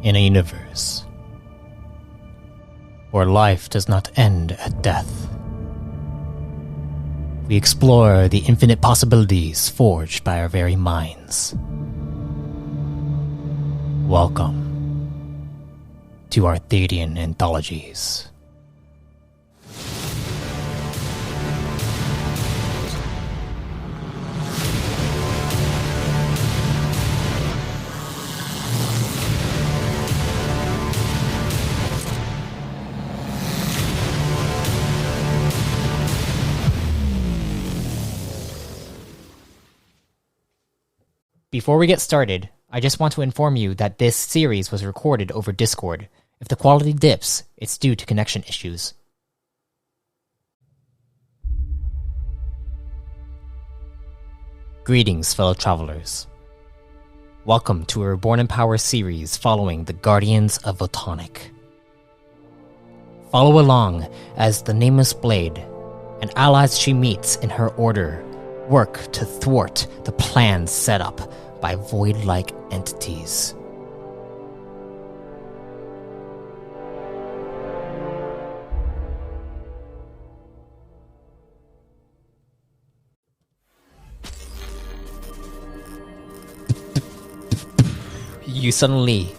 In a universe where life does not end at death, we explore the infinite possibilities forged by our very minds. Welcome to Arthadian Anthologies. Before we get started, I just want to inform you that this series was recorded over Discord. If the quality dips, it's due to connection issues. Greetings, fellow travelers. Welcome to a Reborn in Power series following the Guardians of Photonic. Follow along as the Nameless Blade and allies she meets in her order work to thwart the plans set up by void-like entities. You suddenly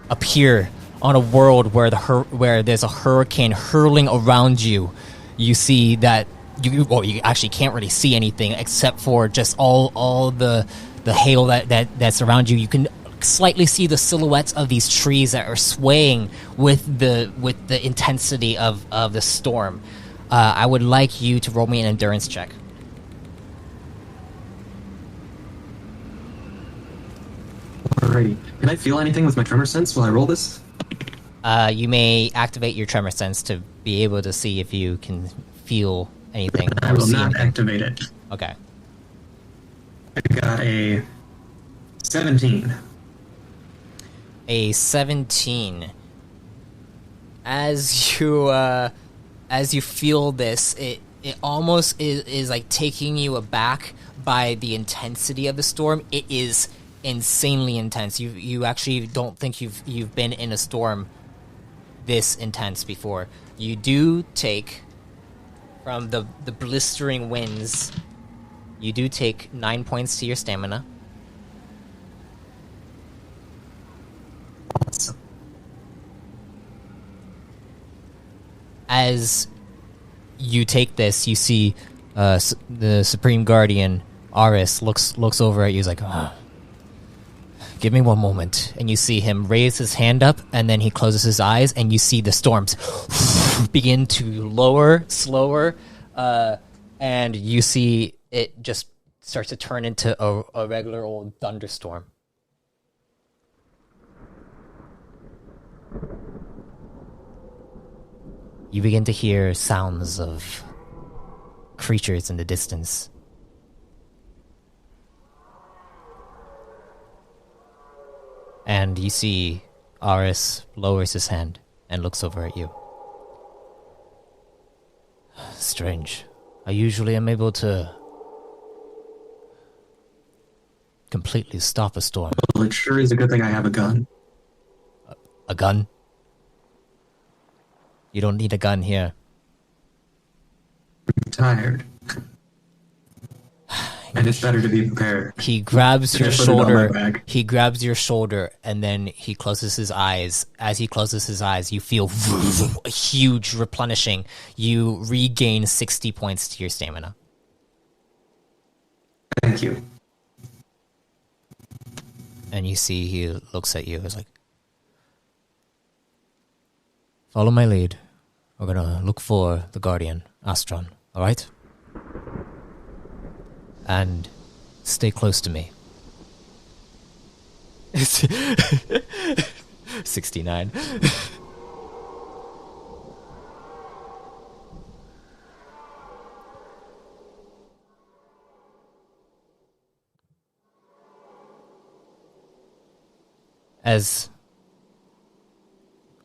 appear on a world where where there's a hurricane hurling around you. You see that you actually can't really see anything except for just all the hail that's around you. You can slightly see the silhouettes of these trees that are swaying with the intensity of the storm. I would like you to roll me an endurance check. Alrighty. Can I feel anything with my tremor sense while I roll this? You may activate your tremor sense to be able to see if you can feel anything. I will not activate it. Okay. I got a 17. A 17. As you feel this, it almost is like taking you aback by the intensity of the storm. It is insanely intense. You actually don't think you've been in a storm this intense before. You do take, from the blistering winds, you do take 9 points to your stamina. Awesome. As you take this, you see the Supreme Guardian, Aris, looks over at you. He's like, give me one moment. And you see him raise his hand up, and then he closes his eyes, and you see the storms begin to lower, slower, and you see it just starts to turn into a regular old thunderstorm. You begin to hear sounds of creatures in the distance. And you see Aris lowers his hand and looks over at you. Strange. I usually am able to completely stop a storm. Well, it sure is a good thing I have a gun. A gun? You don't need a gun here. I'm tired. And it's better to be prepared. He grabs your shoulder. He grabs your shoulder, and then he closes his eyes. As he closes his eyes, you feel a huge replenishing. You regain 60 points to your stamina. Thank you. And you see he looks at you. He's like, follow my lead. We're gonna look for the Guardian, Astron. All right? And stay close to me. 69. As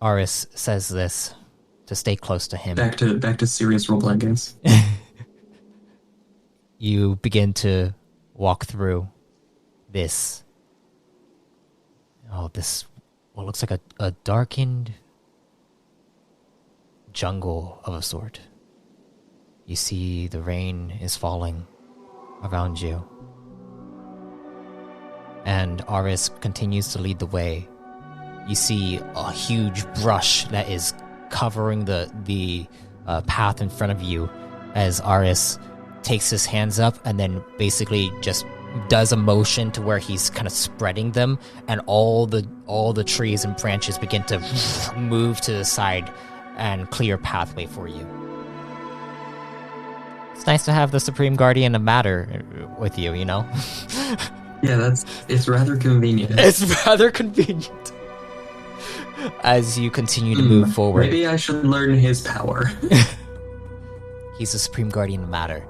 Aris says this, to stay close to him. Back to serious role-playing games. You begin to walk through this what looks like a darkened jungle of a sort. You see the rain is falling around you. And Aris continues to lead the way. You see a huge brush that is covering the path in front of you as Aris takes his hands up and then basically just does a motion to where he's kind of spreading them, and all the trees and branches begin to move to the side and clear pathway for you. It's nice to have the Supreme Guardian of Matter with you, you know? Yeah, it's rather convenient. It's rather convenient. As you continue to move forward. Maybe I should learn his power. He's the Supreme Guardian of Matter.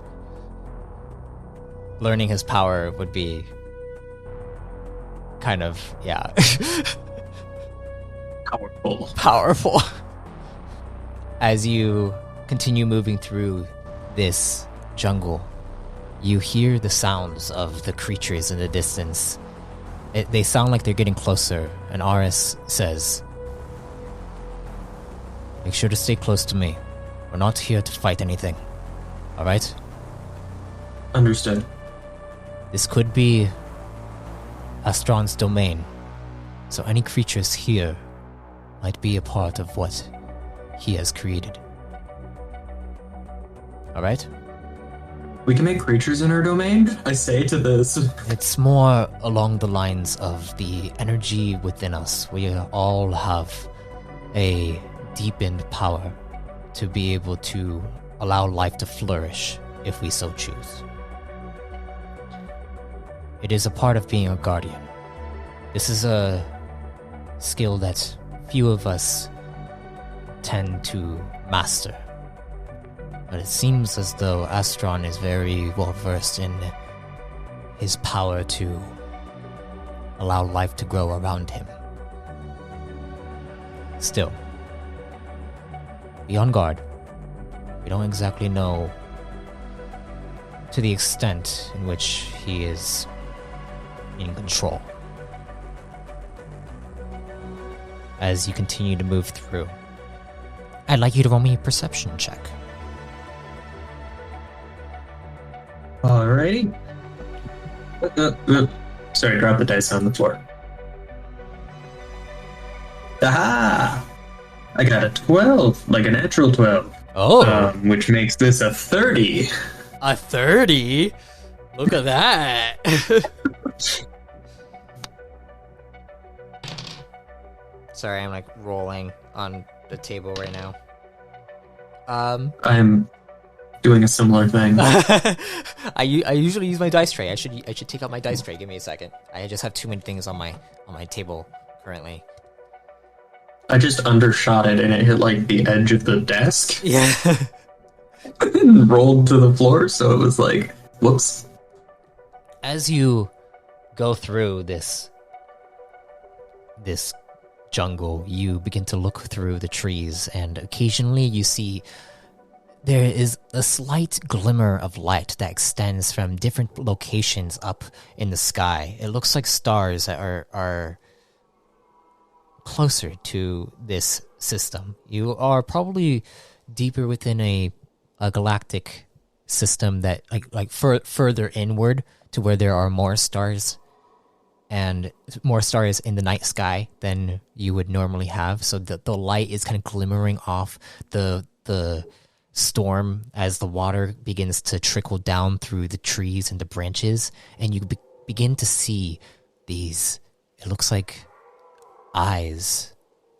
Learning his power would be kind of, yeah. Powerful. As you continue moving through this jungle, you hear the sounds of the creatures in the distance. They sound like they're getting closer, and Aris says, "Make sure to stay close to me. We're not here to fight anything. Alright?" Understood. This could be Astron's domain, so any creatures here might be a part of what he has created. Alright? We can make creatures in our domain? I say to this. It's more along the lines of the energy within us. We all have a deepened power to be able to allow life to flourish if we so choose. It is a part of being a guardian. This is a skill that few of us tend to master. But it seems as though Astron is very well versed in his power to allow life to grow around him. Still, be on guard. We don't exactly know to the extent in which he is in control. As you continue to move through, I'd like you to roll me a perception check. Alrighty. Sorry, drop the dice on the floor. Aha! I got a 12, like a natural 12. Oh! Which makes this a 30. A 30? Look at that! Sorry, I'm like rolling on the table right now. I'm doing a similar thing. I usually use my dice tray. I should take out my dice tray. Give me a second. I just have too many things on my table currently. I just undershot it and it hit like the edge of the desk. Yeah. And rolled to the floor, so it was like, whoops. As you go through this jungle, you begin to look through the trees, and occasionally you see there is a slight glimmer of light that extends from different locations up in the sky. It looks like stars that are closer to this system. You are probably deeper within a galactic system that like further inward to where there are more stars and more stars in the night sky than you would normally have. So the light is kind of glimmering off the storm as the water begins to trickle down through the trees and the branches, and you begin to see these, it looks like eyes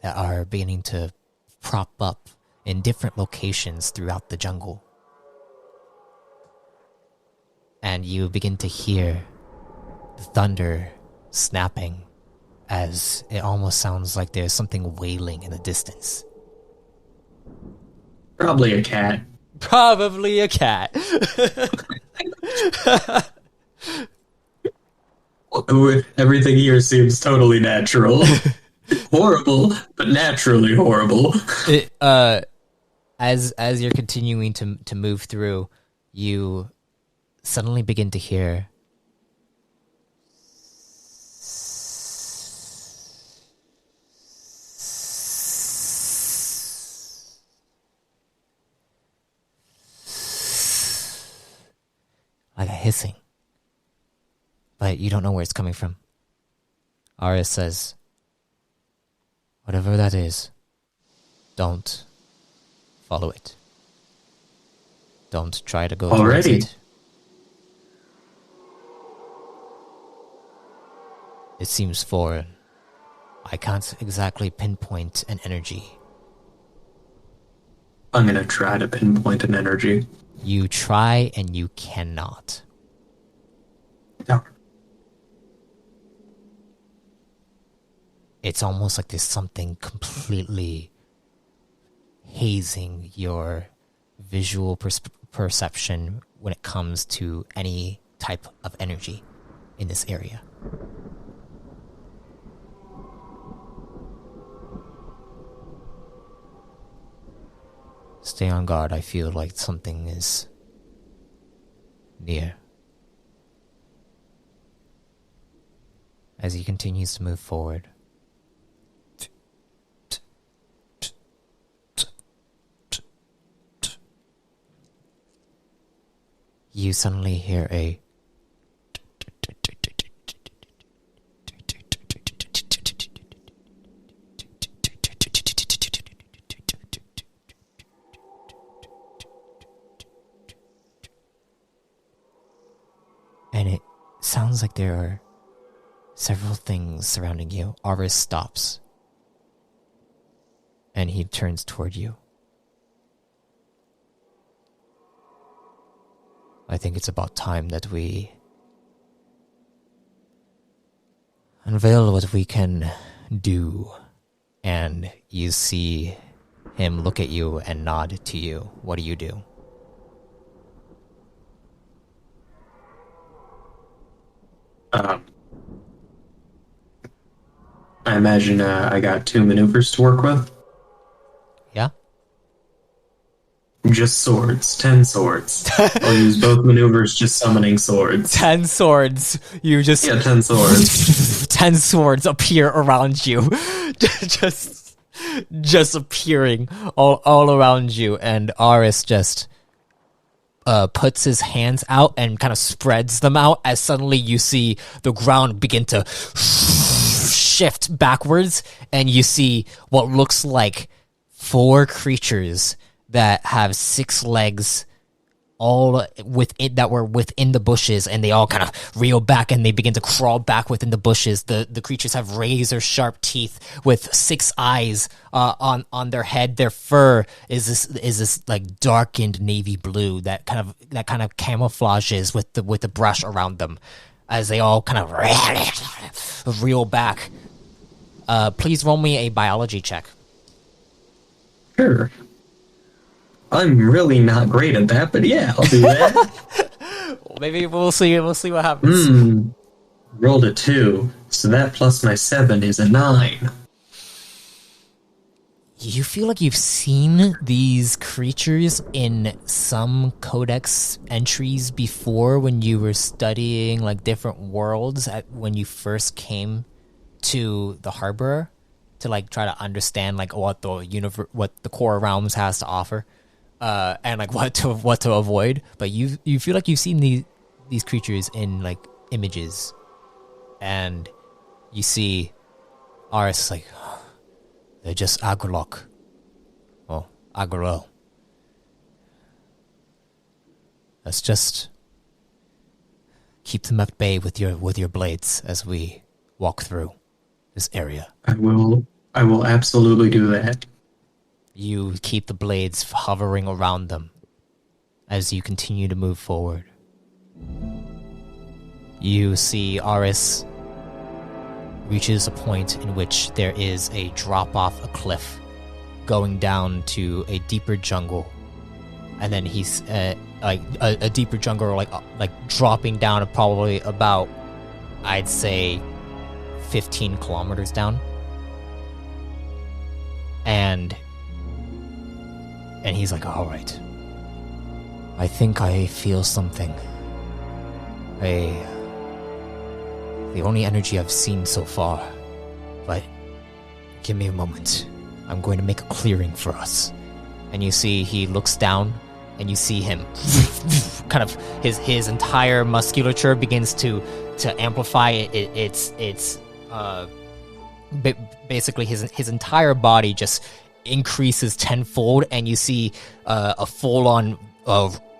that are beginning to prop up in different locations throughout the jungle. And you begin to hear the thunder snapping as it almost sounds like there's something wailing in the distance. Probably a cat. Probably a cat. Everything here seems totally natural. Horrible, but naturally horrible. As you're continuing to move through, you suddenly begin to hear hissing. But you don't know where it's coming from. Aris says, whatever that is, don't follow it. Don't try to go towards it. It seems foreign. I can't exactly pinpoint an energy. I'm gonna try to pinpoint an energy. You try and you cannot. Yeah. It's almost like there's something completely hazing your visual perception when it comes to any type of energy in this area. Stay on guard. I feel like something is near. As he continues to move forward, you suddenly hear a and it sounds like there are several things surrounding you. Aris stops and he turns toward you. I think it's about time that we unveil what we can do. And you see him look at you and nod to you. What do you do? I imagine I got 2 maneuvers to work with. Yeah? Just swords. 10 swords. I'll use both maneuvers just summoning swords. 10 swords. You just... Yeah, 10 swords. 10 swords appear around you. just appearing all around you. And Aris just puts his hands out and kind of spreads them out as suddenly you see the ground begin to shift backwards. And you see what looks like 4 creatures that have 6 legs, all within that were within the bushes, and they all kind of reel back and they begin to crawl back within the bushes. The creatures have razor sharp teeth with 6 eyes on their head. Their fur is this like darkened navy blue that kind of camouflages with the brush around them as they all kind of reel back. Please roll me a biology check. Sure. I'm really not great at that, but yeah, I'll do that. Well, maybe we'll see what happens. Rolled a 2, so that plus my 7 is a 9. You feel like you've seen these creatures in some codex entries before when you were studying like different worlds when you first came to the harbor to like try to understand like what the core realms has to offer. And like what to avoid, but you feel like you've seen these creatures in like images, and you see Aris like they're just Agrolok, or Agrolo. Let's just keep them at bay with your blades as we walk through this area. I will absolutely do that. You keep the blades hovering around them as you continue to move forward. You see Aris reaches a point in which there is a drop off a cliff going down to a deeper jungle. And then he's like a deeper jungle like dropping down probably about, I'd say, 15 kilometers down. And he's like, all right. I think I feel something. The only energy I've seen so far. But give me a moment. I'm going to make a clearing for us. And you see he looks down and you see him kind of his entire musculature begins to amplify. Basically his entire body just increases tenfold, and you see a full-on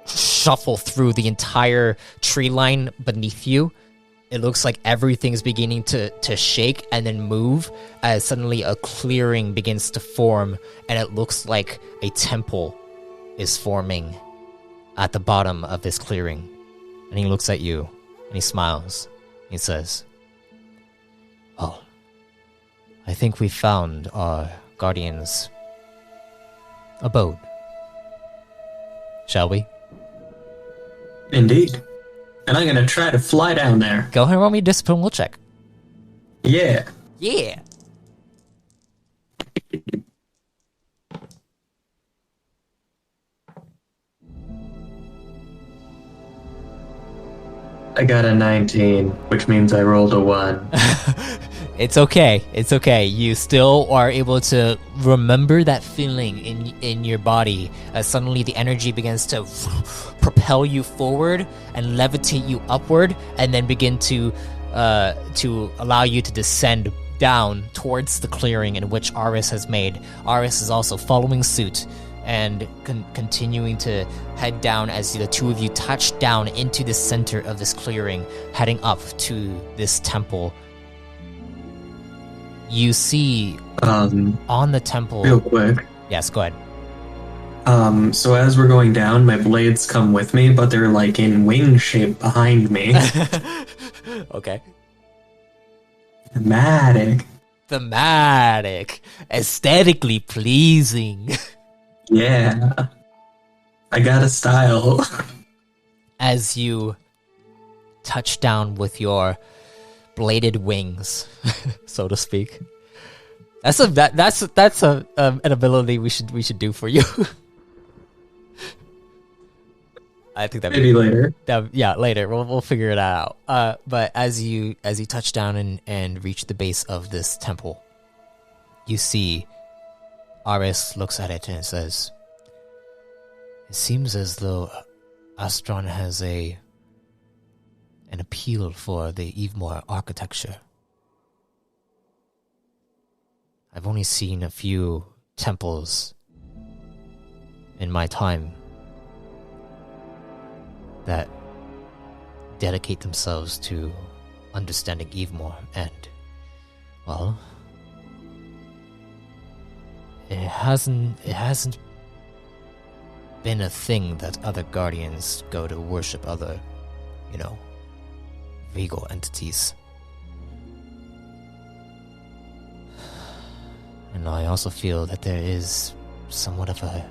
shuffle through the entire tree line beneath you. It looks like everything's beginning to shake and then move as suddenly a clearing begins to form, and it looks like a temple is forming at the bottom of this clearing. And he looks at you and he smiles. He says, "Oh, I think we found our guardian's abode. Shall we?" Indeed. And I'm gonna try to fly down there. Go ahead and roll me a discipline will check. Yeah. Yeah. I got a 19, which means I rolled a 1. It's okay. It's okay. You still are able to remember that feeling in your body as suddenly the energy begins to propel you forward and levitate you upward, and then begin to allow you to descend down towards the clearing in which Aris has made. Aris is also following suit and continuing to head down as the two of you touch down into the center of this clearing, heading up to this temple. You see on the temple... Real quick. Yes, go ahead. So as we're going down, my blades come with me, but they're like in wing shape behind me. Okay. Thematic. Aesthetically pleasing. Yeah. I got a style. As you touch down with your bladed wings, so to speak. That's an ability we should do for you. I think that maybe later. Yeah, later we'll figure it out. But as you touch down and reach the base of this temple, you see Aris looks at it and says, "It seems as though Astron has an appeal for the Evemore architecture. I've only seen a few temples in my time that dedicate themselves to understanding Evemore, and, well, it hasn't been a thing that other guardians go to worship other, regal entities. And I also feel that there is somewhat of a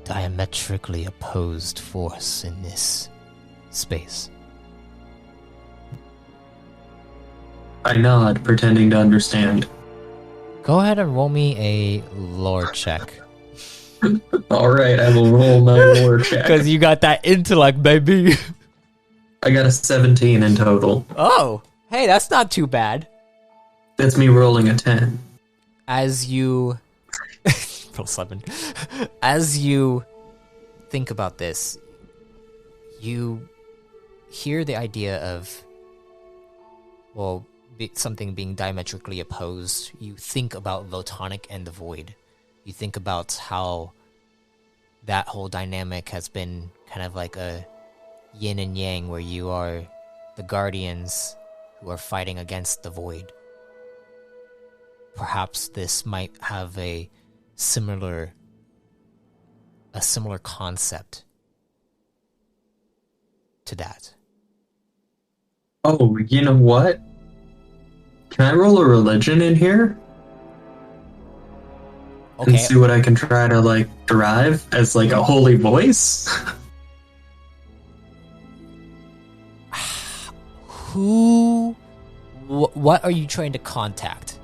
diametrically opposed force in this space." I nod, pretending to understand. Go ahead and roll me a lore check. Alright, I will roll my lore check. Because you got that intellect, baby. I got a 17 in total. Oh, hey, that's not too bad. That's me rolling a 10. As you... roll 7. As you think about this, you hear the idea of, well, something being diametrically opposed. You think about Votonic and the Void. You think about how that whole dynamic has been kind of like a yin and yang, where you are the guardians who are fighting against the Void. Perhaps this might have a similar concept to that. Oh, you know what? Can I roll a religion in here? Okay. And see what I can try to, derive as, a holy voice? What are you trying to contact?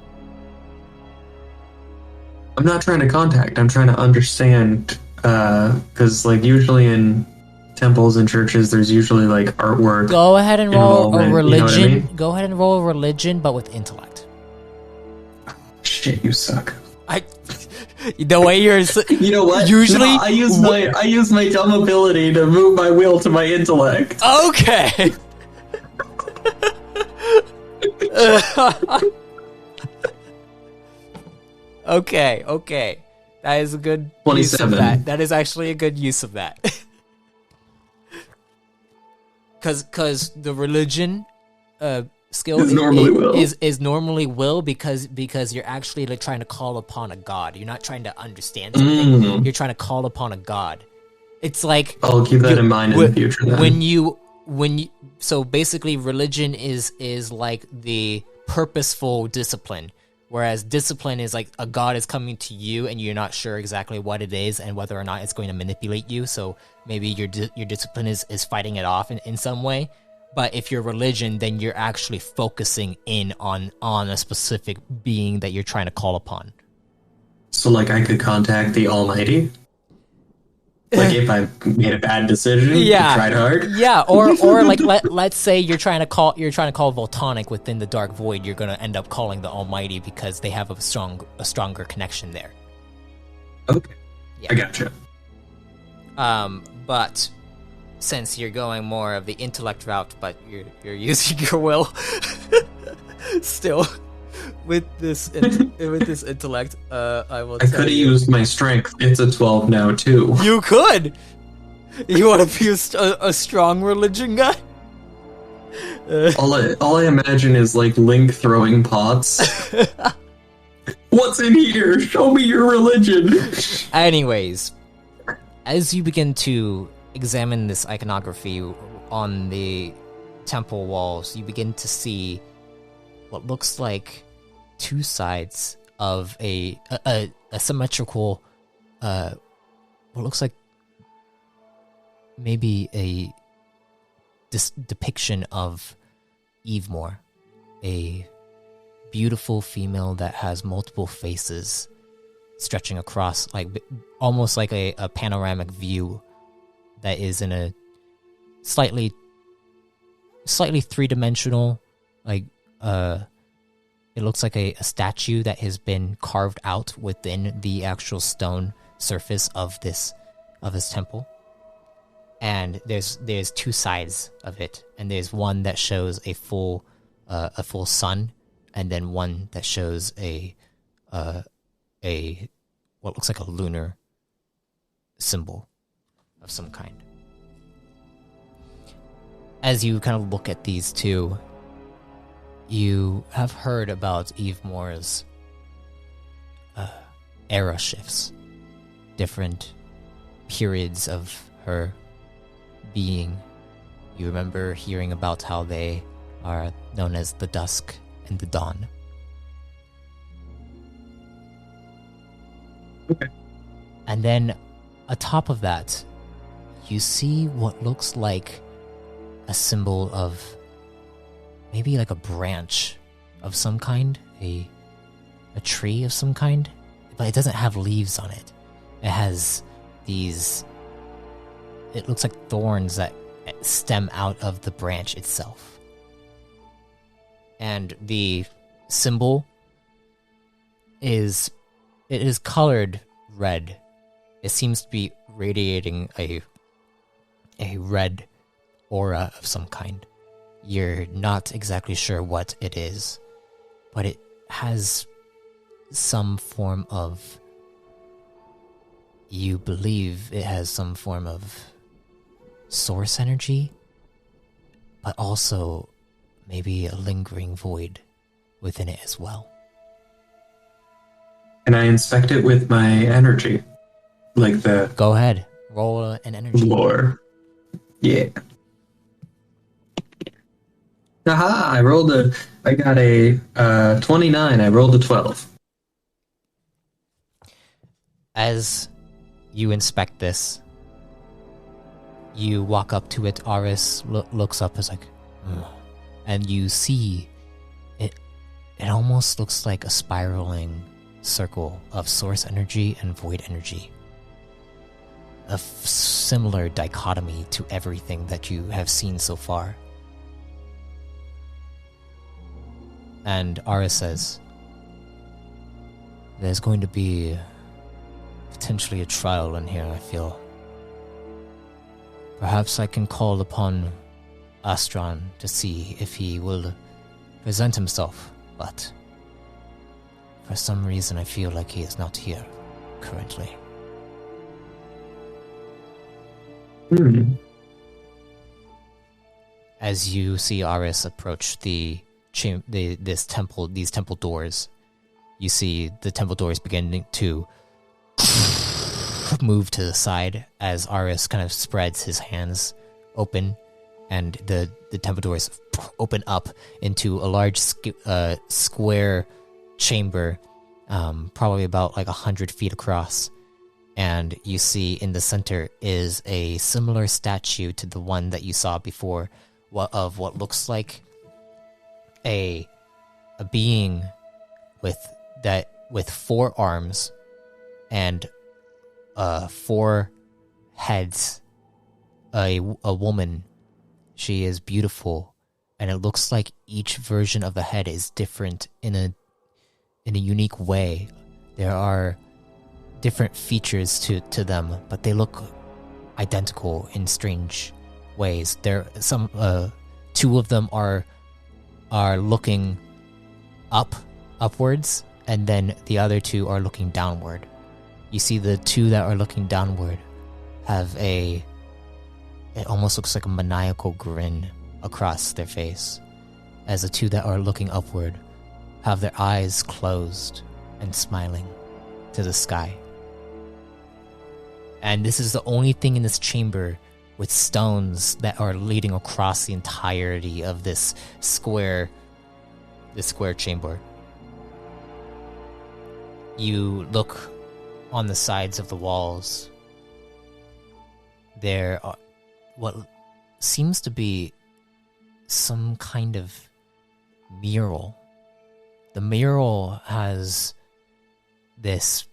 I'm not trying to contact, I'm trying to understand, because, usually in temples and churches, there's usually, artwork. Go ahead and roll a religion. You know what I mean? Go ahead and roll a religion, but with intellect. Shit, you suck. The way you're... You know what? Usually... No, I use my dumb ability to move my will to my intellect. Okay! Okay. That is a good use of 27. that. That is actually a good use of that. Cause the religion skill Is normally will. is normally will because you're actually like trying to call upon a god. You're not trying to understand something. You're trying to call upon a god. It's like I'll keep that in mind in the future. Then. When you so basically religion is like the purposeful discipline, whereas discipline is like a god is coming to you and you're not sure exactly what it is and whether or not it's going to manipulate you. So maybe your discipline is fighting it off in some way. But if you're religion, then you're actually focusing in on a specific being that you're trying to call upon. So like I could contact the Almighty. Like if I made a bad decision, tried hard. Yeah, or like let's say you're trying to call Voltonic within the Dark Void, you're gonna end up calling the Almighty because they have a stronger connection there. Okay. Yeah. I gotcha. But since you're going more of the intellect route, but you're using your will still with this intellect, I will. I could have used my strength. It's a 12 now too. You could. You want to be a strong religion guy? All I imagine is like Link throwing pots. What's in here? Show me your religion. Anyways, as you begin to examine this iconography on the temple walls, you begin to see what looks like two sides of a symmetrical, what looks like maybe a depiction of Evemore, a beautiful female that has multiple faces stretching across, like almost like a panoramic view that is in a slightly three-dimensional, like it looks like a statue that has been carved out within the actual stone surface of this temple. And there's two sides of it, and there's one that shows a full sun, and then one that shows a what looks like a lunar symbol of some kind. As you kind of look at these two, you have heard about Evemore's era shifts, different periods of her being. You remember hearing about how they are known as the dusk and the dawn. Okay. And then atop of that, you see what looks like a symbol of maybe like a branch of some kind, a tree of some kind, but it doesn't have leaves on it. It has these, it looks like thorns that stem out of the branch itself. And the symbol is colored red. It seems to be radiating a red aura of some kind. You're not exactly sure what it is, but it has some form of, you believe it has some form of source energy, but also maybe a lingering void within it as well. Can I inspect it with my energy? Like the... Go ahead. Roll an energy. Lore. Yeah. Aha! I got a 29. I rolled a 12. As you inspect this, you walk up to it. Aris looks up as like, and you see it. It almost looks like a spiraling circle of source energy and void energy. A similar dichotomy to everything that you have seen so far. And Aris says, there's going to be potentially a trial in here, I feel. Perhaps I can call upon Astron to see if he will present himself, but for some reason I feel like he is not here currently. As you see Aris approach these temple doors, you see the temple doors beginning to move to the side as Aris kind of spreads his hands open, and the temple doors open up into a large square chamber, probably about like 100 feet across. And you see in the center is a similar statue to the one that you saw before, of what looks like a being with 4 arms and 4 heads. A woman. She is beautiful, and it looks like each version of the head is different in a unique way. There are different features to them, but they look identical in strange ways. There, some 2 of them are looking upwards, and then the other 2 are looking downward. You see the 2 that are looking downward have it almost looks like a maniacal grin across their face, as the 2 that are looking upward have their eyes closed and smiling to the sky. And this is the only thing in this chamber with stones that are leading across the entirety of this square chamber. You look on the sides of the walls. There are what seems to be some kind of mural. The mural has this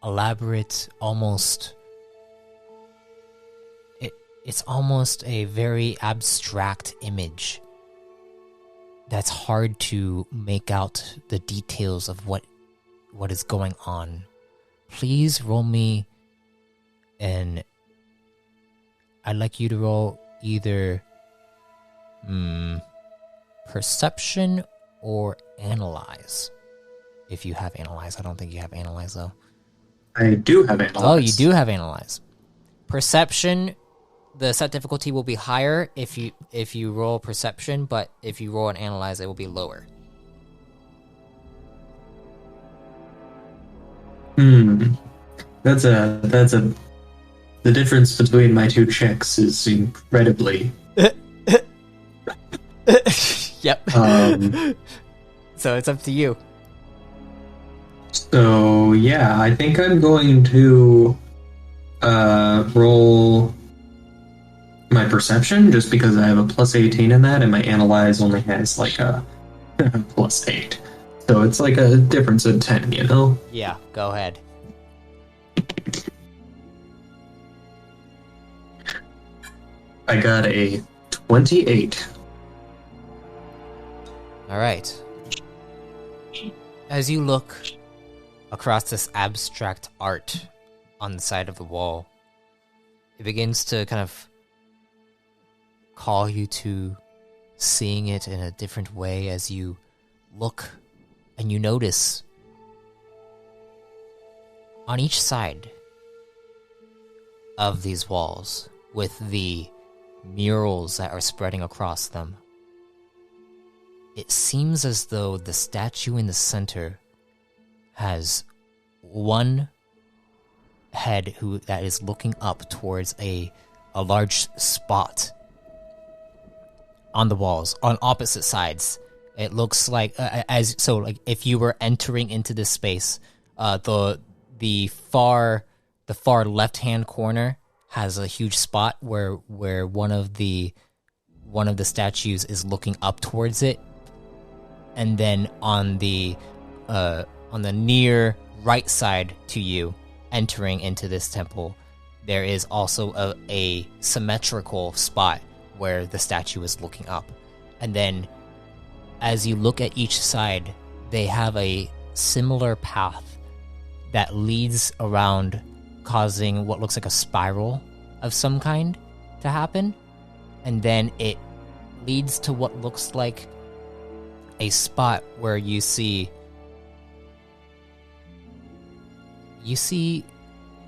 elaborate, it's almost a very abstract image that's hard to make out the details of what is going on. Please roll me, and I'd like you to roll either perception or analyze. If you have analyze. I don't think you have analyze, though. I do have analyze. Oh, you do have analyze. Perception, the set difficulty will be higher if you roll perception, but if you roll an analyze, it will be lower. That's the difference between my 2 checks is incredibly. Yep. So it's up to you. So yeah, I think I'm going to roll my perception just because I have a plus 18 in that, and my analyze only has like a plus 8. So it's like a difference of 10, you know? Yeah, go ahead. I got a 28. All right. As you look across this abstract art on the side of the wall, it begins to kind of call you to seeing it in a different way as you look, and you notice on each side of these walls, with the murals that are spreading across them, it seems as though the statue in the center has one head that is looking up towards a large spot on the walls on opposite sides. It looks like like if you were entering into this space, the far left hand corner has a huge spot where one of the statues is looking up towards it, and then on the near right side to you, entering into this temple, there is also a symmetrical spot where the statue is looking up. And then as you look at each side, they have a similar path that leads around, causing what looks like a spiral of some kind to happen. And then it leads to what looks like a spot where you see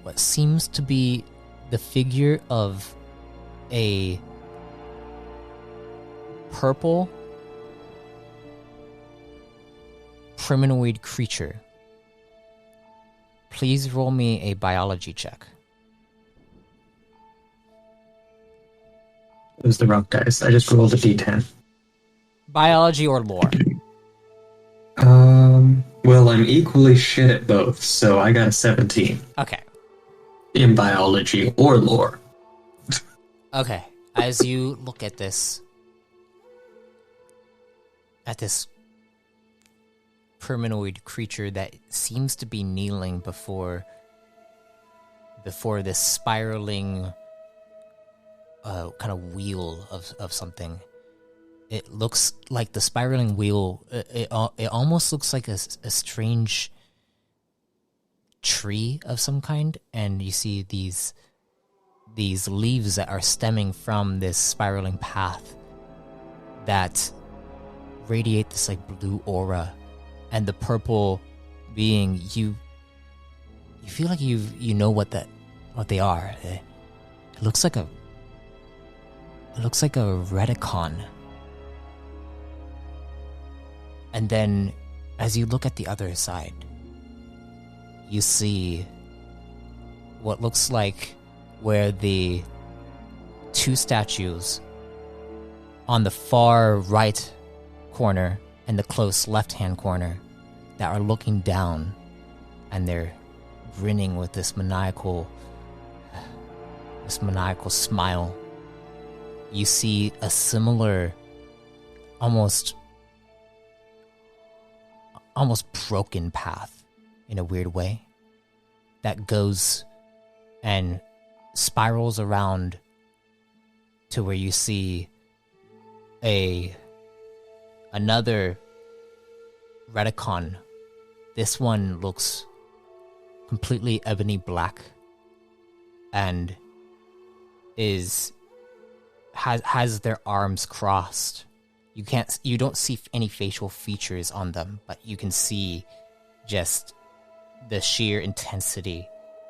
what seems to be the figure of a purple priminoid creature. Please roll me a biology check. It was the wrong dice. I just rolled a d10. Biology or lore? Well, I'm equally shit at both, so I got a 17. Okay. In biology or lore. Okay. As you look at this priminoid creature that seems to be kneeling before this spiraling kind of wheel of something. It looks like the spiraling wheel. It almost looks like a strange tree of some kind, and you see these leaves that are stemming from this spiraling path that radiate this like blue aura, and the purple being you feel like you know what they are. It looks like a reticon. And then, as you look at the other side, you see what looks like where the two statues on the far right corner and the close left-hand corner that are looking down, and they're grinning with this maniacal smile. You see a similar, almost broken path in a weird way that goes and spirals around to where you see another reticon. This one looks completely ebony black and has their arms crossed. You don't see any facial features on them, but you can see just the sheer intensity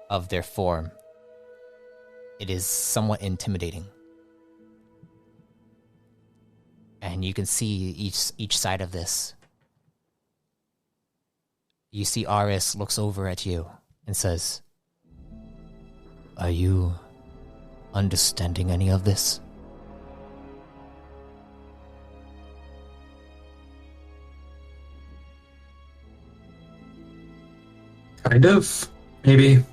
of their form. It is somewhat intimidating. And you can see each side of this. You see Aris looks over at you and says, "Are you understanding any of this?" Kind of, maybe.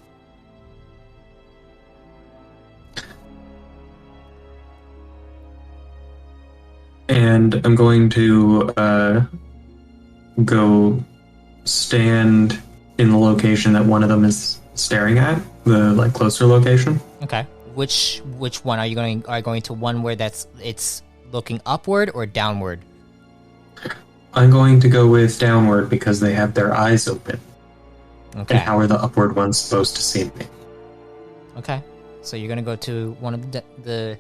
And I'm going to go stand in the location that one of them is staring at, the closer location. Okay. Which one are you going? Are you going to one where it's looking upward or downward? I'm going to go with downward because they have their eyes open. Okay. And how are the upward ones supposed to see me? Okay. So you're gonna go to one of the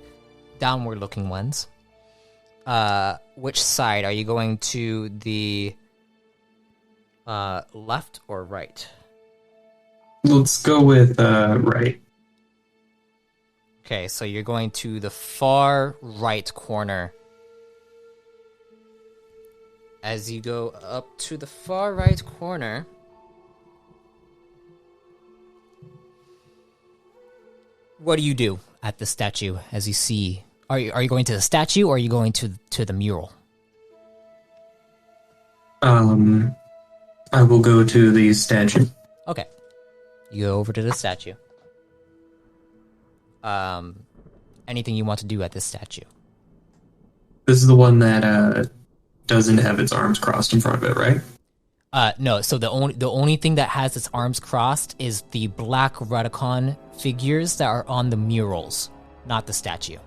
downward-looking ones. Which side are you going to? The left or right? Let's go with right. Okay, so you're going to the far right corner. As you go up to the far right corner, what do you do at the statue as you see? Are you going to the statue or are you going to the mural? I will go to the statue. Okay. You go over to the statue. Anything you want to do at this statue? This is the one that doesn't have its arms crossed in front of it, right? No. So the only thing that has its arms crossed is the black reticon figures that are on the murals, not the statue.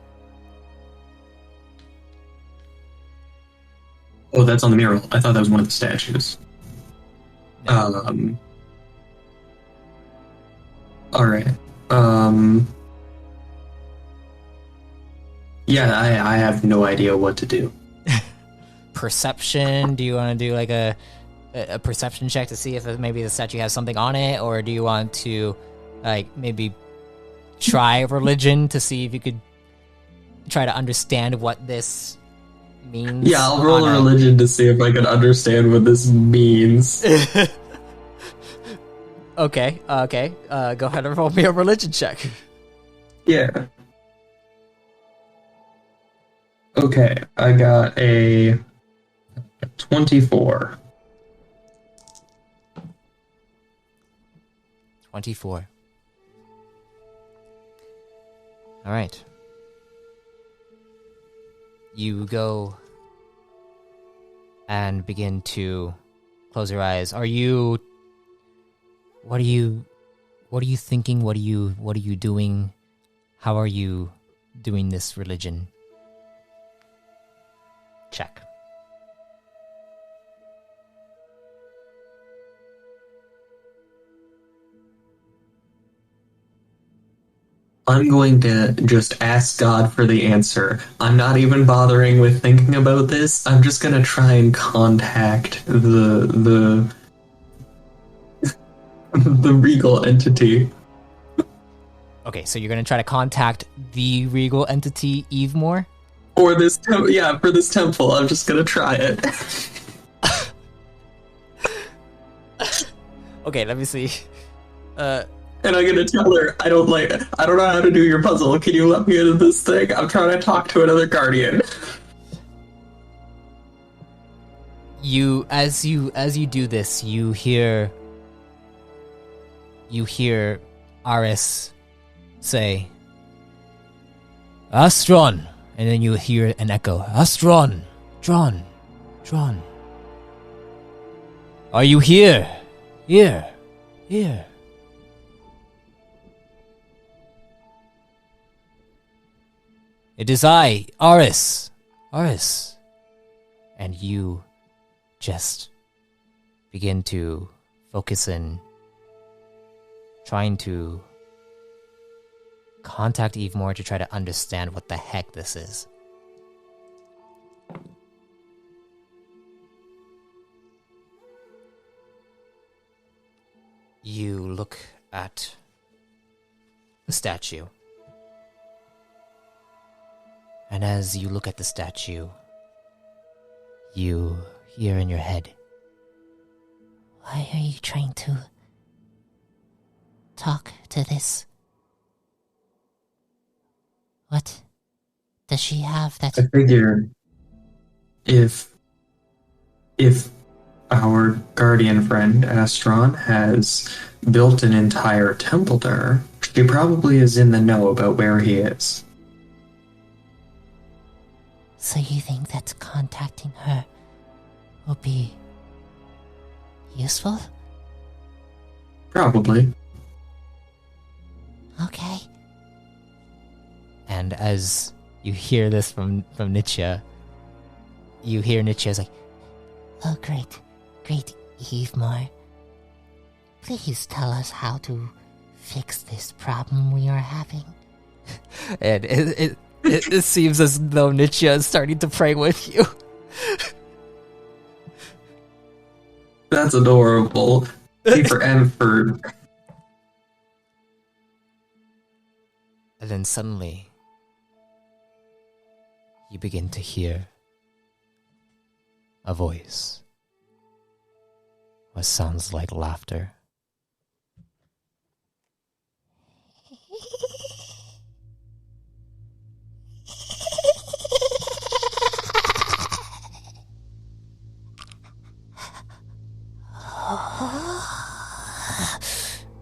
Oh, that's on the mural. I thought that was one of the statues. No. All right. Yeah, I have no idea what to do. Perception? Do you want to do like a perception check to see if maybe the statue has something on it, or do you want to like maybe try religion to see if you could try to understand what this means? Yeah, I'll roll a religion to see if I can understand what this means. Okay. Go ahead and roll me a religion check. Yeah. Okay, I got a 24. 24. All right. You go and begin to close your eyes. What are you thinking? What are you doing? How are you doing this religion? Check. I'm going to just ask God for the answer. I'm not even bothering with thinking about this. I'm just going to try and contact the the regal entity. Okay, so you're gonna try to contact the regal entity Evemore? For this for this temple, I'm just gonna try it. Okay, let me see. And I'm gonna tell her, I don't know how to do your puzzle. Can you let me into this thing? I'm trying to talk to another guardian. As you do this, you hear Aris say, Astron, and then you hear an echo, Astron, Dron. Are you here? Here. It is I, Aris. And you just begin to focus in, trying to contact Evemore to try to understand what the heck this is. You look at the statue. And as you look at the statue, you hear in your head, why are you trying to talk to this? What does she have that... I figure if our guardian friend Astron has built an entire temple there, she probably is in the know about where he is. So you think that contacting her will be useful? Probably. Okay. And as you hear this from Nietzsche, you hear Nietzsche's like, oh, great, Evemore. Please tell us how to fix this problem we are having. And it seems as though Nietzsche is starting to pray with you. That's adorable. For Enford. And then suddenly, you begin to hear a voice. What sounds like laughter.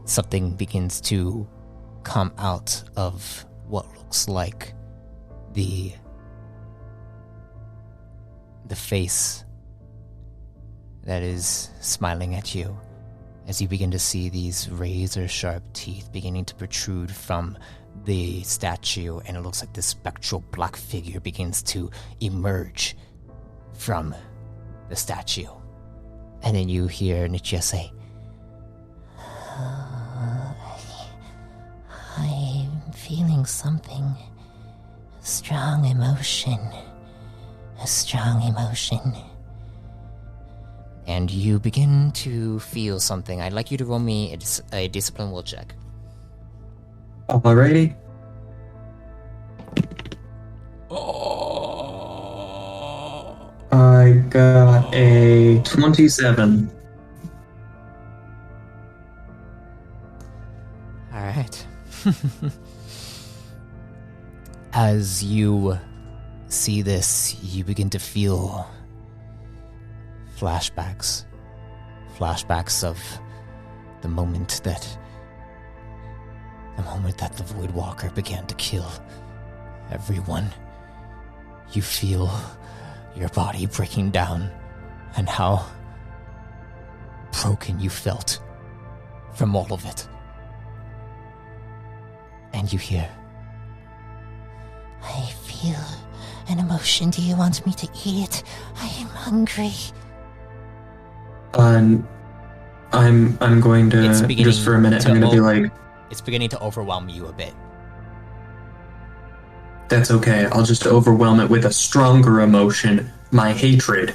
Something begins to come out of what looks like the face that is smiling at you, as you begin to see these razor-sharp teeth beginning to protrude from the statue, and it looks like this spectral black figure begins to emerge from the statue. And then you hear Nietzsche say, feeling something. A strong emotion. A strong emotion. And you begin to feel something. I'd like you to roll me a discipline will check. Alrighty. I got a 27. Alright. As you see this, you begin to feel flashbacks. Flashbacks of the moment that the Voidwalker began to kill everyone. You feel your body breaking down and how broken you felt from all of it. And you hear, I feel an emotion. Do you want me to eat it? I am hungry. I'm going to, just for a minute, I'm going to be like... It's beginning to overwhelm you a bit. That's okay, I'll just overwhelm it with a stronger emotion, my hatred.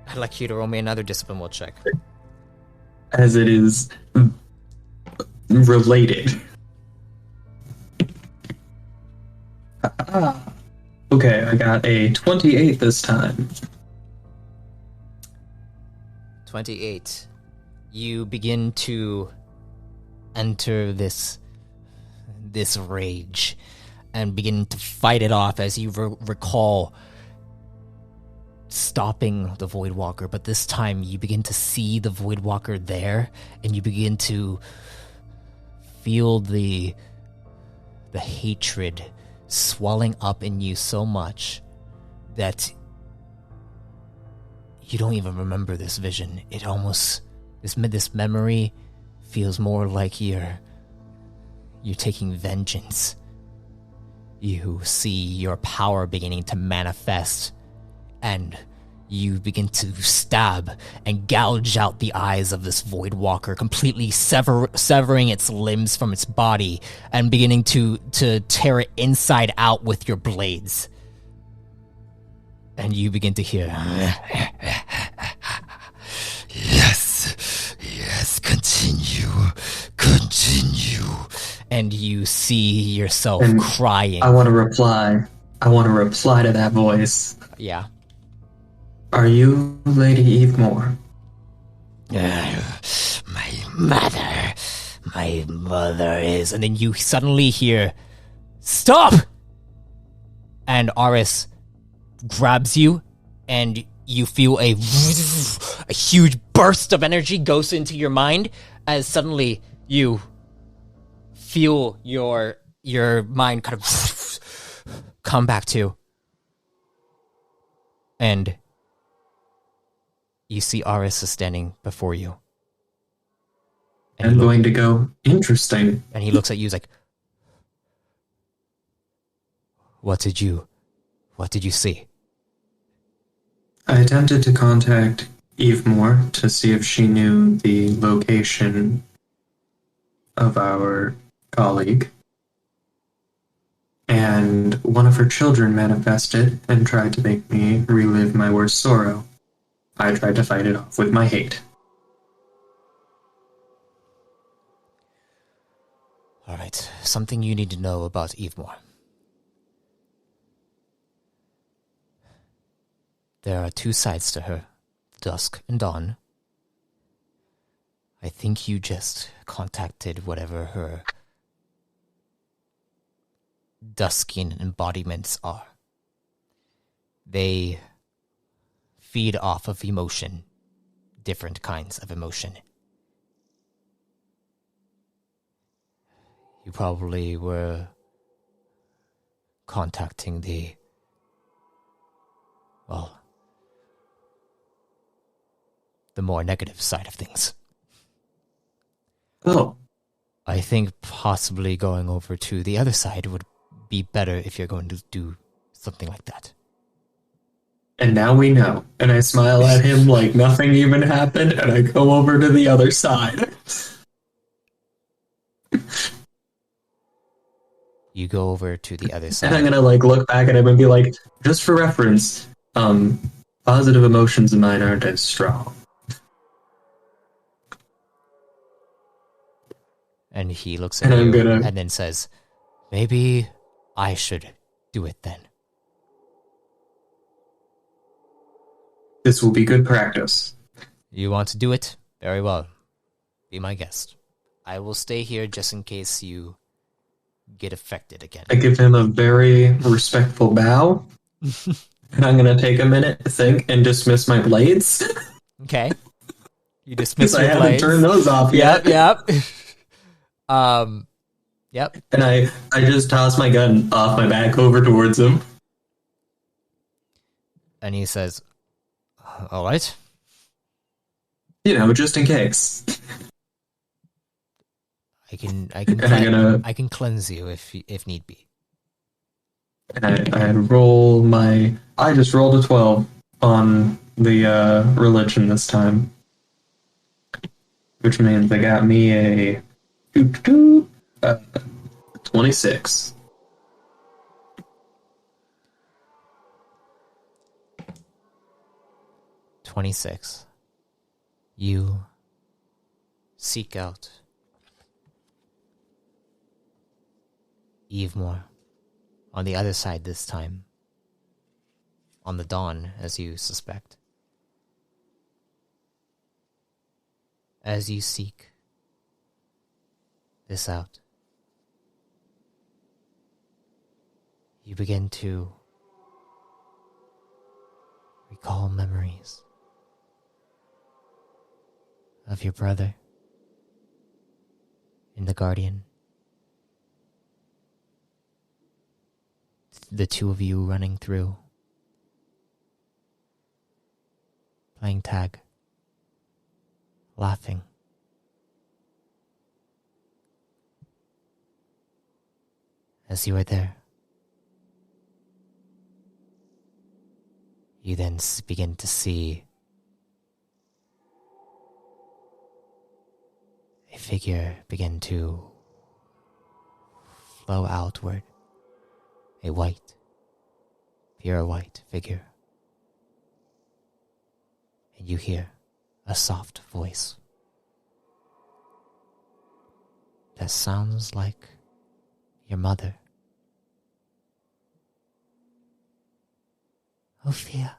I'd like you to roll me another discipline will check. As it is related. Okay, I got a 28 this time. 28. You begin to enter this rage and begin to fight it off as you recall stopping the Voidwalker, but this time you begin to see the Voidwalker there, and you begin to feel the hatred swelling up in you so much that you don't even remember this vision. It almost, this memory feels more like you're taking vengeance. You see your power beginning to manifest, and you begin to stab and gouge out the eyes of this Voidwalker, completely severing its limbs from its body and beginning to tear it inside out with your blades. And you begin to hear, Yes, continue. And you see yourself crying. I want to reply to that voice. Yeah. Are you Lady Eve Moore? My mother is. And then you suddenly hear, stop! And Aris grabs you, and you feel a huge burst of energy goes into your mind, as suddenly you feel your mind kind of come back to. And you see Aris is standing before you. And I'm going to go, interesting. And he looks at you, he's like, What did you see? I attempted to contact Eve Moore to see if she knew the location of our colleague. And one of her children manifested and tried to make me relive my worst sorrow. I tried to fight it off with my hate. Alright, something you need to know about Eve Moore. There are two sides to her, dusk and dawn. I think you just contacted whatever her Duskian embodiments are. They feed off of emotion, different kinds of emotion. You probably were contacting the more negative side of things. Oh. I think possibly going over to the other side would be better if you're going to do something like that. And now we know. And I smile at him like nothing even happened, and I go over to the other side. You go over to the other And I'm side. gonna look back at him and be like, just for reference, positive emotions of mine aren't as strong. And he looks at And I'm you gonna. and then says, maybe I should do it then. This will be good practice. You want to do it? Very well. Be my guest. I will stay here just in case you get affected again. I give him a very respectful bow. And I'm gonna take a minute to think and dismiss my blades. Okay. You dismiss Because I your haven't blades. turned those off yet. Yep. Yep. And I just toss my gun off my back over towards him. And he says, all right. Just in case. I can I can cleanse you if need be. And I roll my. I just rolled a 12 on the religion this time, which means they got me a 26. 26. You seek out Evemore on the other side this time. On the dawn, as you suspect. As you seek this out, you begin to recall memories of your brother in the Guardian. The two of you running through, playing tag, laughing. As you are there, you then begin to see a figure begin to flow outward. A white, pure white figure. And you hear a soft voice that sounds like your mother. Ophia.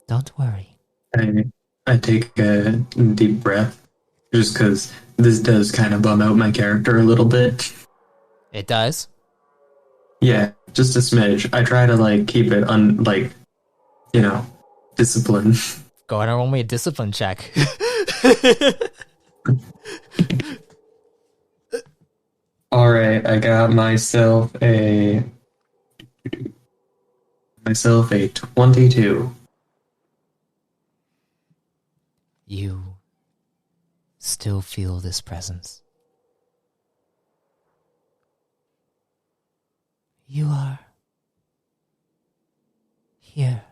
Don't worry. I take a deep breath, just because this does kind of bum out my character a little bit. It does? Yeah, just a smidge. I try to keep it discipline. Go ahead and roll me a discipline check. All right, I got myself a 22. You still feel this presence. You are here.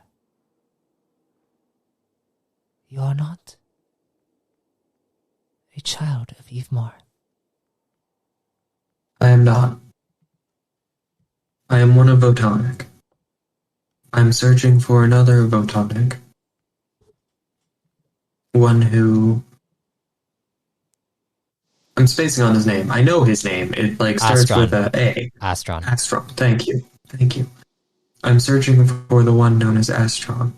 You are not a child of Evemore. I am not. I am one of Votonic. I'm searching for another Votonic. One who... I'm spacing on his name. I know his name. It starts Astron. with a A. Astron. Astron. Thank you. Thank you. I'm searching for the one known as Astron.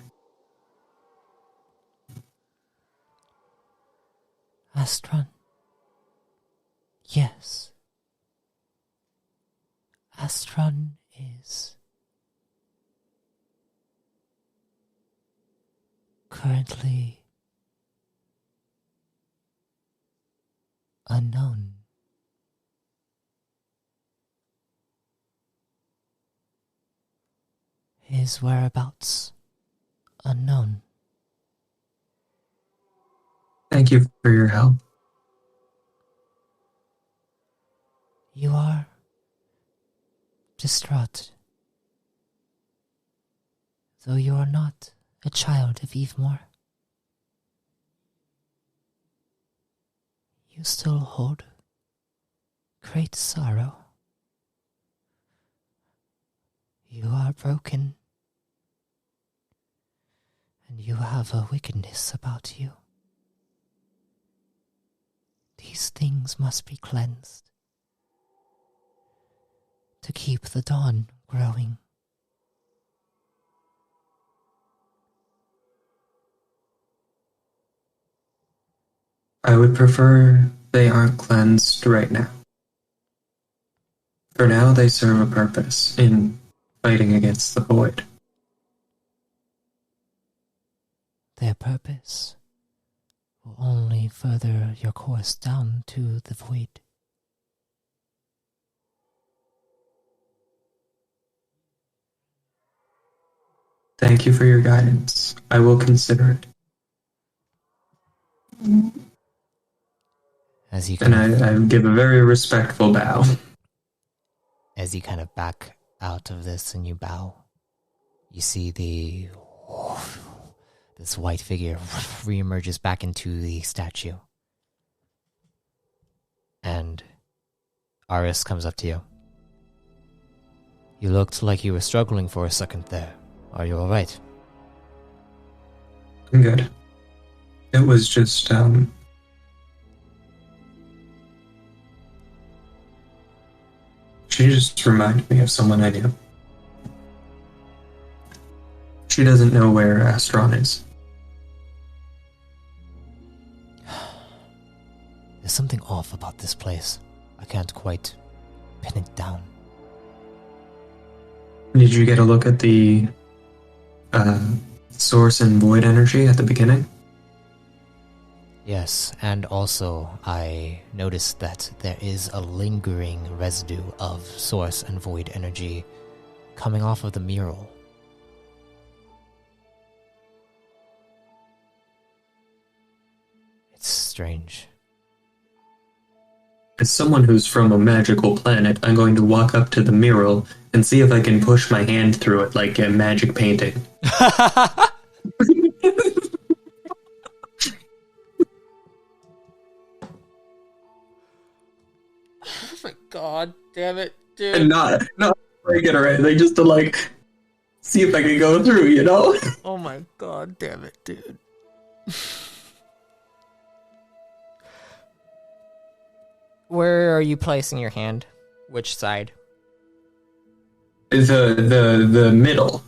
Astron. Yes. Astron is currently unknown. His whereabouts unknown. Thank you for your help. You are distraught, though you are not a child of Evemore. You still hold great sorrow. You are broken, and you have a wickedness about you. These things must be cleansed to keep the dawn growing. I would prefer they aren't cleansed right now. For now, they serve a purpose in fighting against the void. Their purpose will only further your course down to the void. Thank you for your guidance. I will consider it. As you And I give a very respectful bow. as you kind of back out of this and you bow, you see this white figure reemerges back into the statue. And Aris comes up to you. You looked like you were struggling for a second there. Are you alright? I'm good. It was just, she just reminded me of someone I knew. She doesn't know where Astron is. There's something off about this place. I can't quite pin it down. Did you get a look at the source and void energy at the beginning? Yes, and also I noticed that there is a lingering residue of source and void energy coming off of the mural. It's strange. As someone who's from a magical planet, I'm going to walk up to the mural and see if I can push my hand through it like a magic painting. Oh my god, damn it, dude. And not break it or anything, just to like see if I can go through, you know? Oh my god, damn it, dude. Where are you placing your hand? Which side? The middle.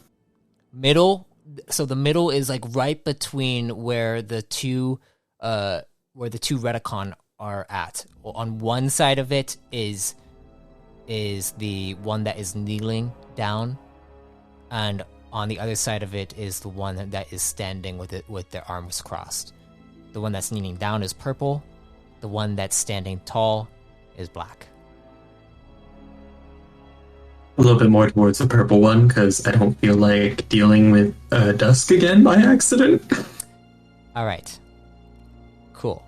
Middle? So the middle is like right between where the two Reticon are at. On one side of it is the one that is kneeling down, and on the other side of it is the one that is standing with their arms crossed. The one that's kneeling down is purple. The one that's standing tall is black. A little bit more towards the purple one, because I don't feel like dealing with dusk again by accident. Alright. Cool.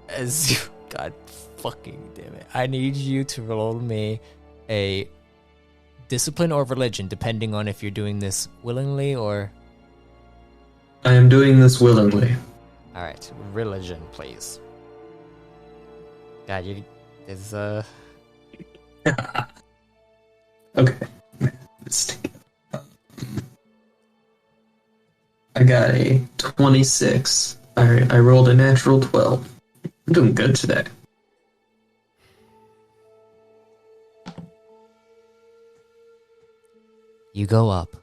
As you... God fucking damn it. I need you to roll me a discipline or religion, depending on if you're doing this willingly or... I am doing this willingly. Alright, religion, please. God, you... There's, Okay. I got a 26. I rolled a natural 12. I'm doing good today. You go up.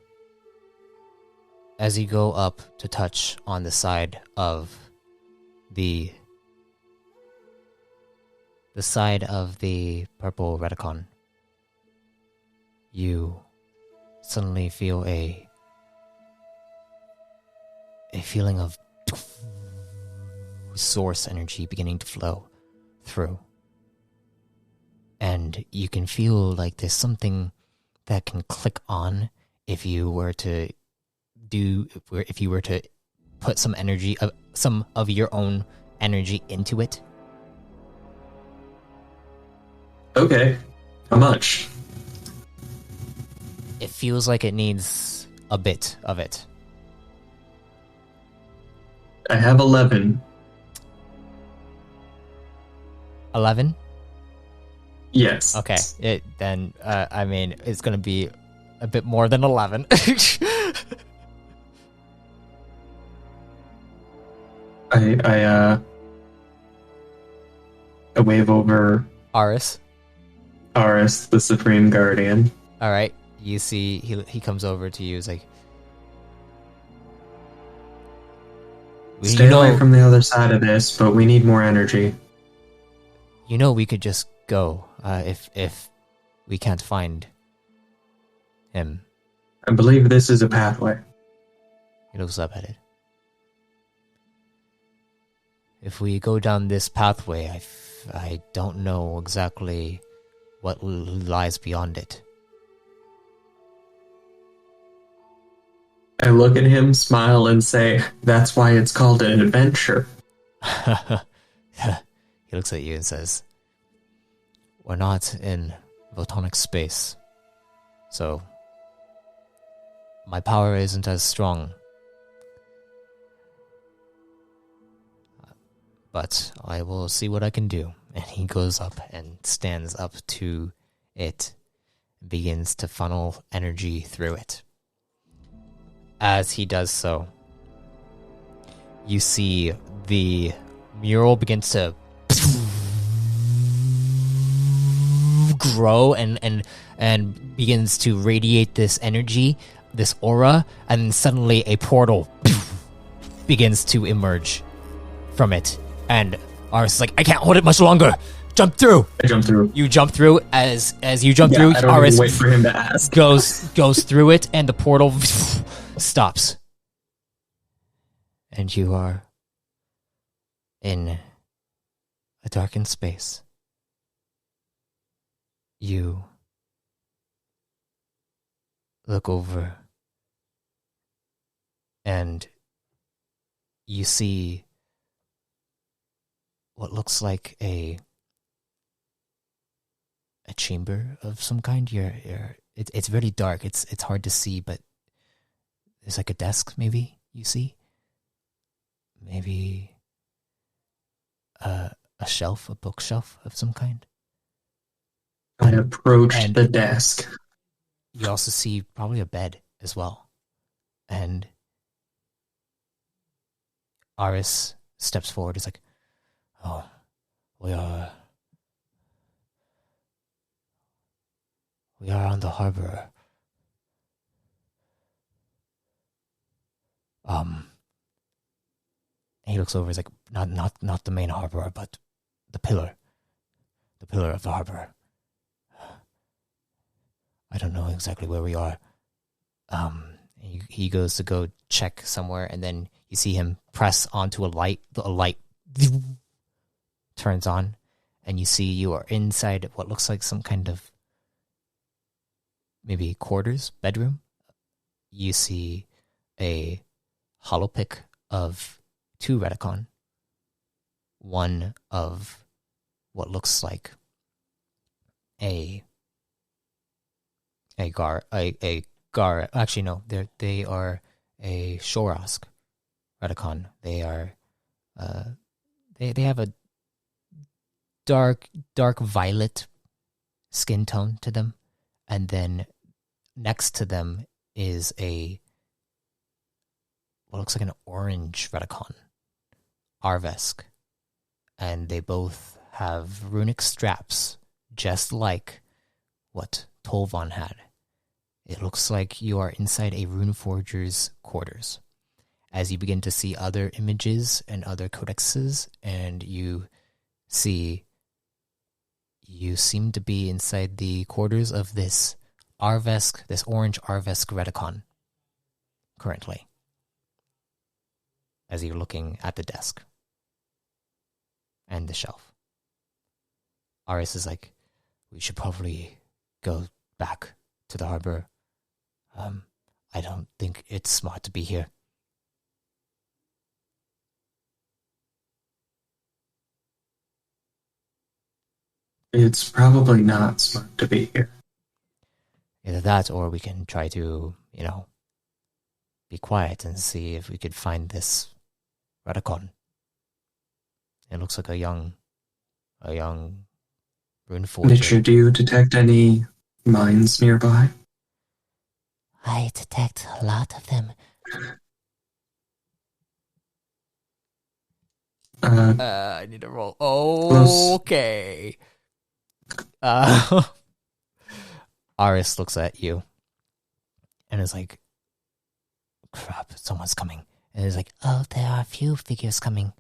As you go up to touch on the side of the purple Reticon, you suddenly feel a feeling of source energy beginning to flow through. And you can feel like there's something that can click on if you were to put some energy, some of your own energy into it. Okay. How much? It feels like it needs a bit of it. I have 11. 11? Yes. Okay. I mean, it's going to be a bit more than 11. I wave over Aris. Aris, the Supreme Guardian. All right. You see, he comes over to you. He's like, Stay away from the other side of this, but we need more energy. You know, we could just go if we can't find him. I believe this is a pathway. He looks up at it. If we go down this pathway, I don't know exactly what lies beyond it. I look at him, smile, and say, that's why it's called an adventure. He looks at you and says, we're not in photonic space, so my power isn't as strong. But I will see what I can do. And he goes up and stands up to it, begins to funnel energy through it. As he does so, you see the mural begins to grow and begins to radiate this energy, this aura, and suddenly a portal begins to emerge from it. And Aris is like, I can't hold it much longer. Jump through. I jump through. You jump through. As you jump through, I don't Aris even wait for him to ask. goes through it, and the portal stops. And you are in a darkened space. You look over, and you see what looks like a chamber of some kind. It's very dark. It's hard to see, but there's like a desk. Maybe you see. Maybe a shelf, a bookshelf of some kind. I approach the desk. You also see probably a bed as well. And Aris steps forward. He's like, oh, we are on the harbor. He looks over. He's like, not the main harbor, but the pillar of the harbor. I don't know exactly where we are. He goes to go check somewhere, and then you see him press onto a light. A light turns on, and you see you are inside what looks like some kind of maybe quarters, bedroom. You see a holopic of 2 Redicon. One of what looks like a gar. Actually, no, they are a Shorosk Redicon. They are they have a dark violet skin tone to them, and then next to them is what looks like an orange Redicon, Arvesk, and they both have runic straps, just like what Tolvan had. It looks like you are inside a Runeforger's quarters. As you begin to see other images and other codexes, and you seem to be inside the quarters of this Arvesk, this orange Arvesk Redicon, currently. As you're looking at the desk and the shelf. Aris is like, we should probably go back to the harbor. I don't think it's smart to be here. It's probably not smart to be here. Either that, or we can try to, be quiet and see if we could find this Redicon. It looks like a young a young rune Did forger. you detect any mines nearby? I detect a lot of them. I need to roll. Close. Okay. Aris looks at you and is like, crap, someone's coming. And is like, Oh, there are a few figures coming.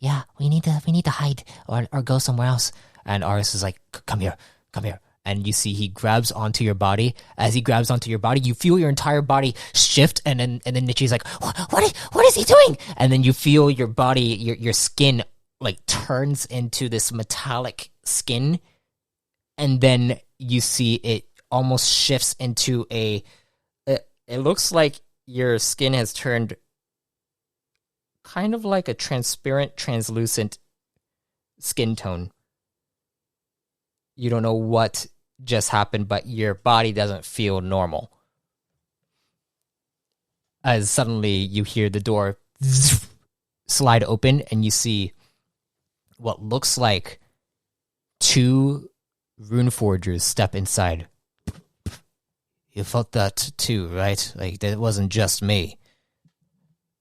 Yeah, we need to hide or go somewhere else. and Aris is like, come here, come here. And you see he grabs onto your body. As he grabs onto your body, you feel your entire body shift, and then Nichi's like, what is he doing? And then you feel your body, your skin like turns into this metallic skin, and then you see it almost shifts into it looks like your skin has turned kind of like a transparent, translucent skin tone. You don't know what just happened, but your body doesn't feel normal. As suddenly you hear the door slide open and you see what looks like two rune forgers step inside. You felt that too, right? Like, that wasn't just me.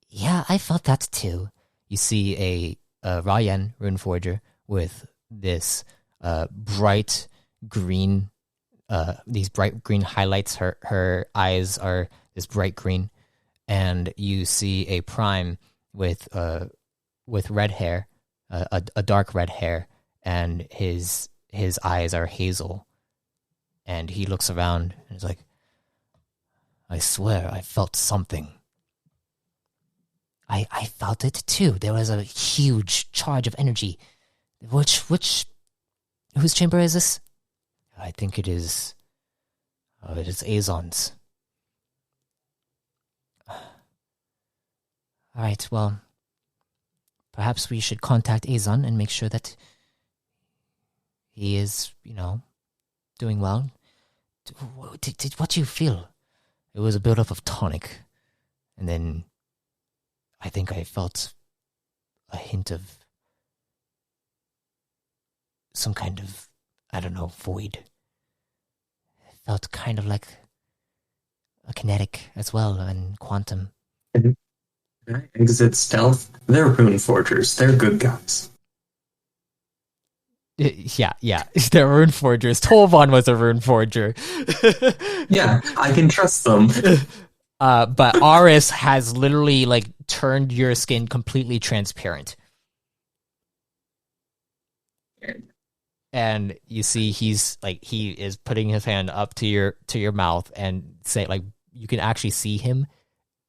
Yeah, I felt that too. You see a Ryan rune forger with this bright green, these bright green highlights. Her eyes are this bright green, and you see a prime with red hair, a dark red hair, and his eyes are hazel, and he looks around and is like, I swear I felt something. I felt it too. There was a huge charge of energy. Whose chamber is this? I think it is Azon's. Alright, well, perhaps we should contact Azon and make sure that he is, doing well. What do you feel? It was a buildup of tonic, and then I think I felt a hint of some kind of, I don't know, void. It felt kind of like a kinetic as well, and quantum. Exit stealth. They're rune forgers. They're good guys. Yeah. They're rune forgers. Tolvan was a rune forger. Yeah, I can trust them. But Aris has literally like turned your skin completely transparent. And you see he is putting his hand up to your mouth and say, like, you can actually see him,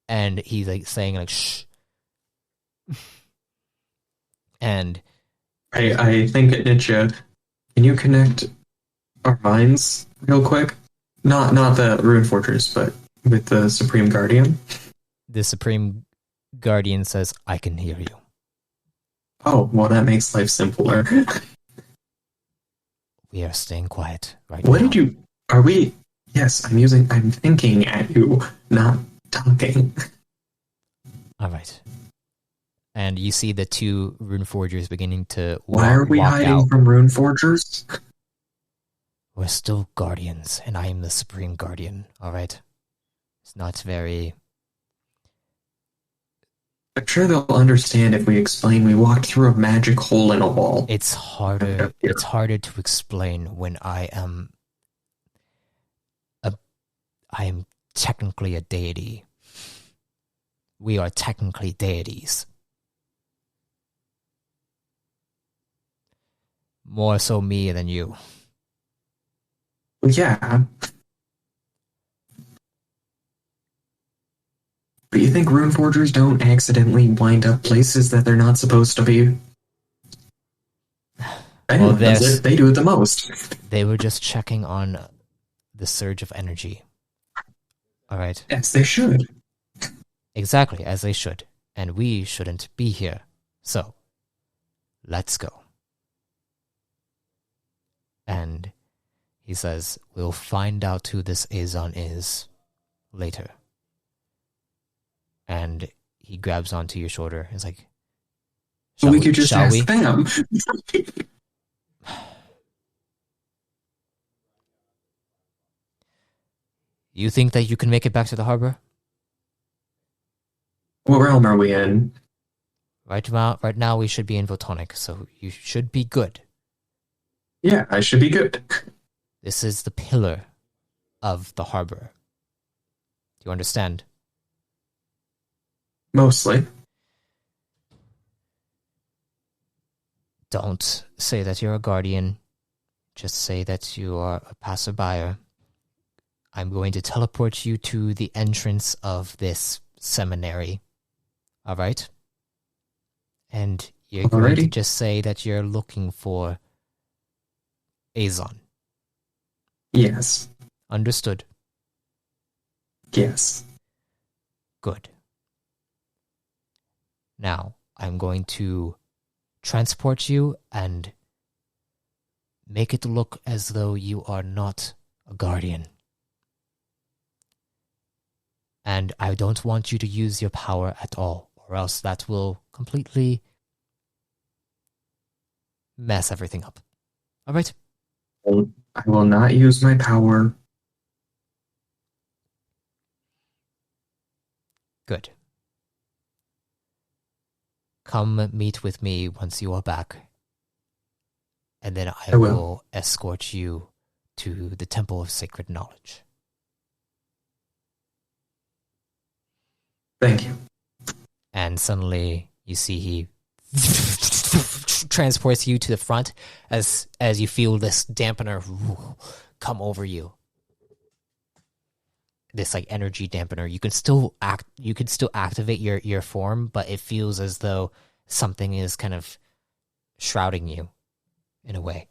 and he's like saying, like, shh. And I think at Nietzsche, can you connect our minds real quick? Not the rune forgers, but with the Supreme Guardian. the Supreme Guardian says, I can hear you. Oh, well, that makes life simpler. We are staying quiet right What now. did you... Are we... Yes, I'm thinking at you, not talking. All right. And you see the two rune forgers beginning to Why are we walk hiding out. from rune forgers? We're still guardians, and I am the Supreme Guardian, all right? It's not very... I'm sure they'll understand if we explain we walked through a magic hole in a wall. It's harder to explain when I am technically a deity. We are technically deities. More so me than you. Yeah. But you think rune forgers don't accidentally wind up places that they're not supposed to be? Anyone does it. They do it the most. They were just checking on the surge of energy. All right? Yes, they should. Exactly, as they should. And we shouldn't be here. So, let's go. And he says, we'll find out who this Azon is later. And he grabs onto your shoulder. He's like, We could just shall ask we? them. You think that you can make it back to the harbor? What realm are we in? Right now we should be in Photonic, so you should be good. Yeah, I should be good. This is the pillar of the harbor. Do you understand? Mostly. Don't say that you're a guardian. Just say that you are a passerby. I'm going to teleport you to the entrance of this seminary. All right? And you're going to Alrighty. just say that you're looking for Azon. Yes. Understood. Yes. Good. Now, I'm going to transport you and make it look as though you are not a guardian. And I don't want you to use your power at all, or else that will completely mess everything up. All right? I will not use my power. Good. Come meet with me once you are back, and then I will. will escort you to the Temple of Sacred Knowledge. Thank you. And suddenly you see he transports you to the front as you feel this dampener come over you. This like energy dampener. You can still activate your form, but it feels as though something is kind of shrouding you in a way.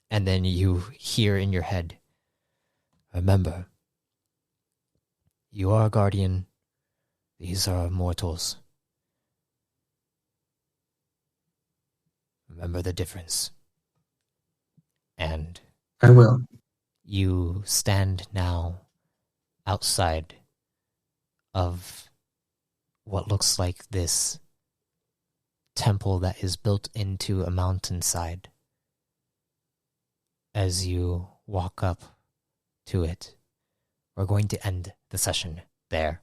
And then you hear in your head, remember, you are a guardian. These are mortals. Remember the difference. And I will. you stand now outside of what looks like this temple that is built into a mountainside. As you walk up to it, we're going to end the session there.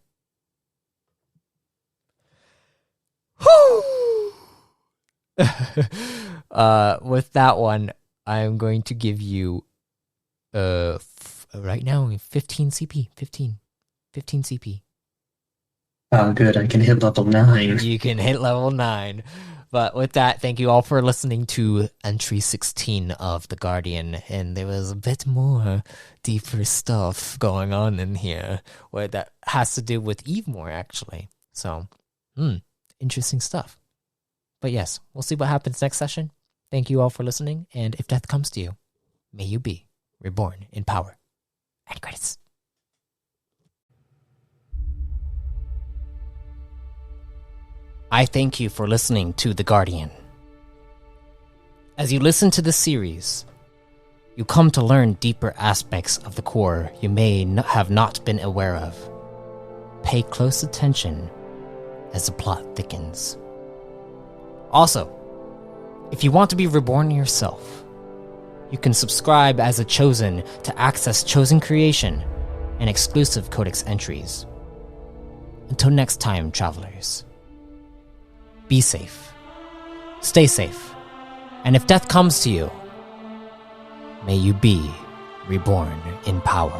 With that one, I'm going to give you right now 15 CP. 15 CP. Oh, good. I can hit level 9. You can hit level 9. But with that, thank you all for listening to entry 16 of The Guardian. And there was a bit more deeper stuff going on in here where that has to do with Eve more, actually. So, interesting stuff. But yes, we'll see what happens next session. Thank you all for listening. And if death comes to you, may you be reborn in power. End credits. I thank you for listening to The Guardian. As you listen to this series, you come to learn deeper aspects of the core you may have not been aware of. Pay close attention as the plot thickens. Also, if you want to be reborn yourself, you can subscribe as a Chosen to access Chosen creation and exclusive Codex entries. Until next time, travelers. Be safe. Stay safe. And if death comes to you, may you be reborn in power.